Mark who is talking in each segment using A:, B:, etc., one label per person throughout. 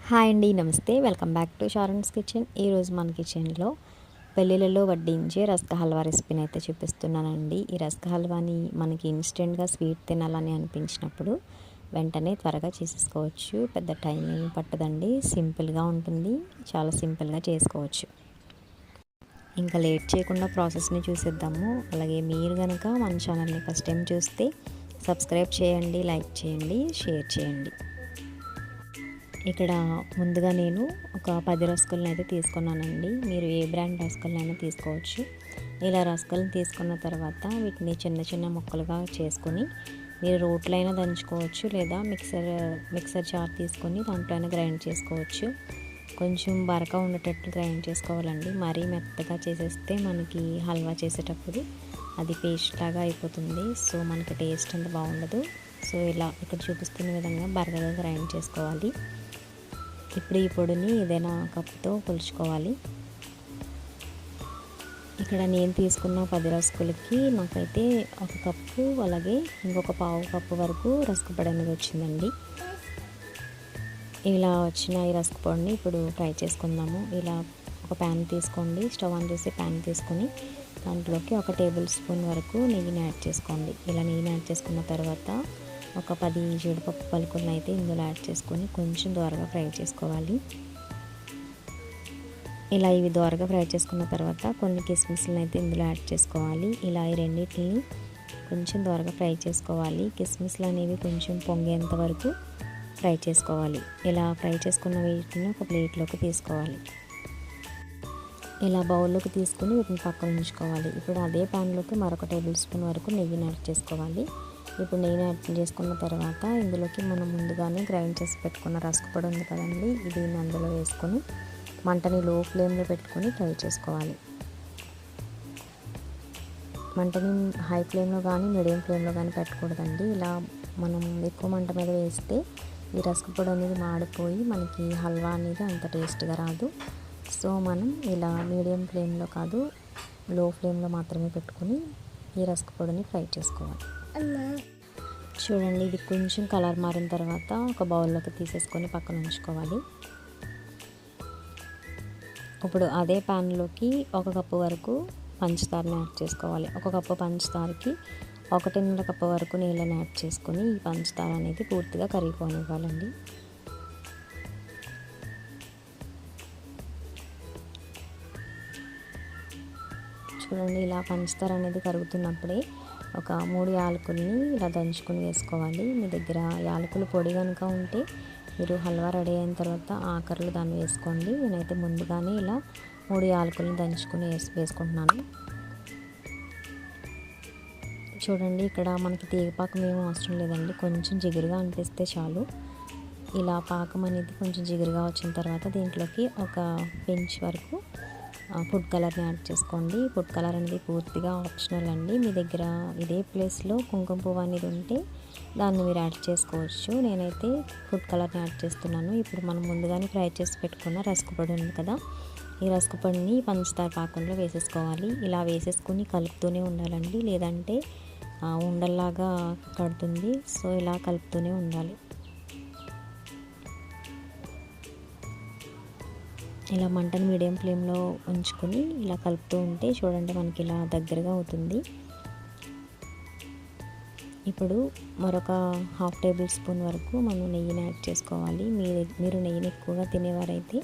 A: Hi అండి, నమస్తే. Welcome back to Sharon's kitchen. ఈరోజు మన కిచెన్లో పెళ్ళిళ్ళలో వడ్డించే రస్క హల్వా రెసిపీని అయితే చూపిస్తున్నానండి. ఈ రస్క హల్వాని మనకి ఇన్స్టెంట్గా స్వీట్ తినాలని అనిపించినప్పుడు వెంటనే త్వరగా చేసేసుకోవచ్చు. పెద్ద టైం ఏమి పట్టదండి, సింపుల్గా ఉంటుంది, చాలా సింపుల్గా చేసుకోవచ్చు. ఇంకా లేట్ చేయకుండా ప్రాసెస్ని చూసేద్దాము. అలాగే మీరు కనుక మన ఛానల్ని ఫస్ట్ టైం చూస్తే సబ్స్క్రైబ్ చేయండి, లైక్ చేయండి, షేర్ చేయండి. ఇక్కడ ముందుగా నేను ఒక 10 రస్కులను అయితే తీసుకున్నానండి. మీరు ఏ బ్రాండ్ రస్కులనైనా తీసుకోవచ్చు. ఇలా రస్కులను తీసుకున్న తర్వాత వీటిని చిన్న చిన్న ముక్కలుగా చేసుకొని మీరు రోట్లో అయినా దంచుకోవచ్చు, లేదా మిక్సర్ జార్ తీసుకొని దాంట్లో అయినా గ్రైండ్ చేసుకోవచ్చు. కొంచెం బరక ఉండేటట్టు గ్రైండ్ చేసుకోవాలండి. మరీ మెత్తగా చేసేస్తే మనకి హల్వా చేసేటప్పుడు అది పేస్ట్ లాగా అయిపోతుంది. సో మనకి టేస్ట్ అంత బాగుండదు. సో ఇలా ఇక్కడ చూపిస్తున్న విధంగా బరకగా గ్రైండ్ చేసుకోవాలి. ఇప్పుడు ఈ పొడిని ఏదైనా కప్పుతో కొలుచుకోవాలి. ఇక్కడ నేను తీసుకున్న 10 రస్కులకి నాకైతే 1 కప్పు, అలాగే ఇంకొక పావు కప్పు వరకు రస్కు పొడి అనేది వచ్చిందండి. ఇలా వచ్చిన ఈ రస్కు పొడిని ఇప్పుడు ఫ్రై చేసుకుందాము. ఇలా ఒక ప్యాన్ తీసుకోండి, స్టవ్ ఆన్ చేసి ప్యాన్ తీసుకొని దాంట్లోకి 1 టేబుల్ స్పూన్ వరకు నెయ్యిని యాడ్ చేసుకోండి. ఇలా నెయ్యిని యాడ్ చేసుకున్న తర్వాత ఒక 10 జీడిపప్పు పలుకులను అయితే ఇందులో యాడ్ చేసుకొని కొంచెం దోరగా ఫ్రై చేసుకోవాలి. ఇలా ఇవి దోరగా ఫ్రై చేసుకున్న తర్వాత కొన్ని కిస్మిస్లను అయితే ఇందులో యాడ్ చేసుకోవాలి. ఇలా ఈ రెండింటిని కొంచెం దోరగా ఫ్రై చేసుకోవాలి. కిస్మిస్లు అనేవి కొంచెం పొంగేంత వరకు ఫ్రై చేసుకోవాలి. ఇలా ఫ్రై చేసుకున్న వీటిని ఒక ప్లేట్లోకి తీసుకోవాలి. ఇలా బౌల్లోకి తీసుకుని వీటిని పక్కన ఉంచుకోవాలి. ఇప్పుడు అదే ప్యాన్లోకి మరొక టేబుల్ స్పూన్ వరకు నెయ్యిని యాడ్ చేసుకోవాలి. ఇప్పుడు నెయ్యిని యాడ్ చేసుకున్న తర్వాత ఇందులోకి మనం ముందుగానే గ్రైండ్ చేసి పెట్టుకున్న రస్కు పొడి ఉంది కదండి, దీన్ని అందులో వేసుకొని మంటని లో ఫ్లేమ్లో పెట్టుకొని ఫ్రై చేసుకోవాలి. మంటని హై ఫ్లేమ్లో కానీ మీడియం ఫ్లేమ్లో కానీ పెట్టకూడదండి. ఇలా మనం ఎక్కువ మంట మీద వేస్తే ఈ రస్కు పొడి అనేది మాడిపోయి మనకి హల్వా అనేది అంత టేస్ట్గా రాదు. సో మనం ఇలా మీడియం ఫ్లేమ్లో కాదు, లో ఫ్లేమ్లో మాత్రమే పెట్టుకొని ఈ రస్కు పొడిని ఫ్రై చేసుకోవాలి. చూడండి, ఇది కొంచెం కలర్ మారిన తర్వాత ఒక బౌల్లోకి తీసేసుకొని పక్కన ఉంచుకోవాలి. ఇప్పుడు అదే ప్యాన్లోకి 1 కప్పు వరకు పంచదారని యాడ్ చేసుకోవాలి. 1 కప్పు పంచదారకి 1.5 కప్పు వరకు నీళ్ళని యాడ్ చేసుకొని ఈ పంచదార అనేది పూర్తిగా కరిగిపోనివ్వాలండి. చూడండి, ఇలా పంచదార అనేది కరుగుతున్నప్పుడే ఒక 3 యాలకుల్ని ఇలా దంచుకొని వేసుకోవాలి. మీ దగ్గర యాలకుల పొడి కనుక ఉంటే మీరు హల్వా రెడీ అయిన తర్వాత ఆఖరిలో దాన్ని వేసుకోండి. నేనైతే ముందుగానే ఇలా 3 యాలకుల్ని దంచుకొని వేసుకుంటున్నాను. చూడండి, ఇక్కడ మనకి తీగపాకం ఏమీ అవసరం లేదండి, కొంచెం జిగురుగా అనిపిస్తే చాలు. ఇలా పాకం అనేది కొంచెం జిగురుగా వచ్చిన తర్వాత దీంట్లోకి ఒక పించ్ వరకు ఫుడ్ కలర్ని యాడ్ చేసుకోండి. ఫుడ్ కలర్ అనేది పూర్తిగా ఆప్షనల్ అండి. మీ దగ్గర ఇదే ప్లేస్లో కుంకుమ పువ్వు అనేది ఉంటే దాన్ని మీరు యాడ్ చేసుకోవచ్చు. నేనైతే ఫుడ్ కలర్ని యాడ్ చేస్తున్నాను. ఇప్పుడు మనం ముందుగానే ఫ్రై చేసి పెట్టుకున్న రస్కు పొడి ఉంది కదా, ఈ రస్కు పొడిని పంచదార పాకంలో వేసేసుకోవాలి. ఇలా వేసేసుకుని కలుపుతూనే ఉండాలండి, లేదంటే ఉండల్లాగా కడుతుంది. సో ఇలా కలుపుతూనే ఉండాలి. ఇలా మంటను మీడియం ఫ్లేమ్లో ఉంచుకొని ఇలా కలుపుతూ ఉంటే చూడండి మనకి ఇలా దగ్గరగా అవుతుంది. ఇప్పుడు మరొక 1/2 టేబుల్ స్పూన్ వరకు మనం నెయ్యిని యాడ్ చేసుకోవాలి. మీరు నెయ్యిని ఎక్కువగా తినేవారైతే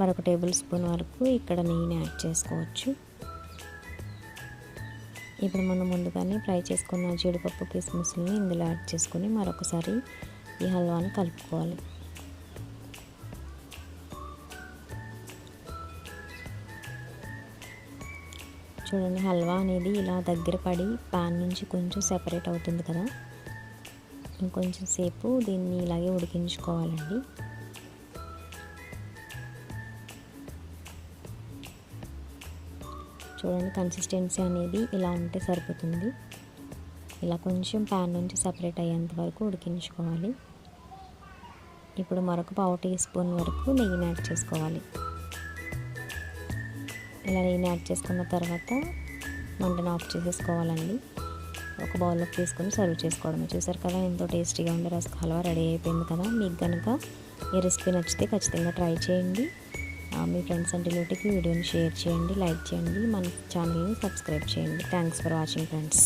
A: మరొక టేబుల్ స్పూన్ వరకు ఇక్కడ నెయ్యిని యాడ్ చేసుకోవచ్చు. ఇప్పుడు మనం ముందుగానే ఫ్రై చేసుకున్న జీడిపప్పు కిస్మిస్ని ఇందులో యాడ్ చేసుకొని మరొకసారి ఈ హల్వాని కలుపుకోవాలి. చూడండి, హల్వా అనేది ఇలా దగ్గర పడి ప్యాన్ నుంచి కొంచెం సెపరేట్ అవుతుంది కదా, ఇంకొంచెం సేపు దీన్ని ఇలాగే ఉడికించుకోవాలండి. చూడండి, కన్సిస్టెన్సీ అనేది ఇలా ఉంటే సరిపోతుంది. ఇలా కొంచెం ప్యాన్ నుంచి సెపరేట్ అయ్యేంత వరకు ఉడికించుకోవాలి. ఇప్పుడు మరొక 1/2 టీ స్పూన్ వరకు నెయ్యిని యాడ్ చేసుకోవాలి. ఇలా నెయ్యిని యాడ్ చేసుకున్న తర్వాత మంటను ఆఫ్ చేసేసుకోవాలండి. ఒక బౌల్లోకి తీసుకొని సర్వ్ చేసుకోవడమే. చూసారు కదా, ఎంతో టేస్టీగా ఉండే రస్క్ హల్వా రెడీ అయిపోయింది కదా. మీకు కనుక ఈ రెసిపీ నచ్చితే ఖచ్చితంగా ట్రై చేయండి. మీ ఫ్రెండ్స్ అండ్ రిలేటివ్కి వీడియోని షేర్ చేయండి, లైక్ చేయండి, మన ఛానల్ని సబ్స్క్రైబ్ చేయండి. Thanks for watching friends.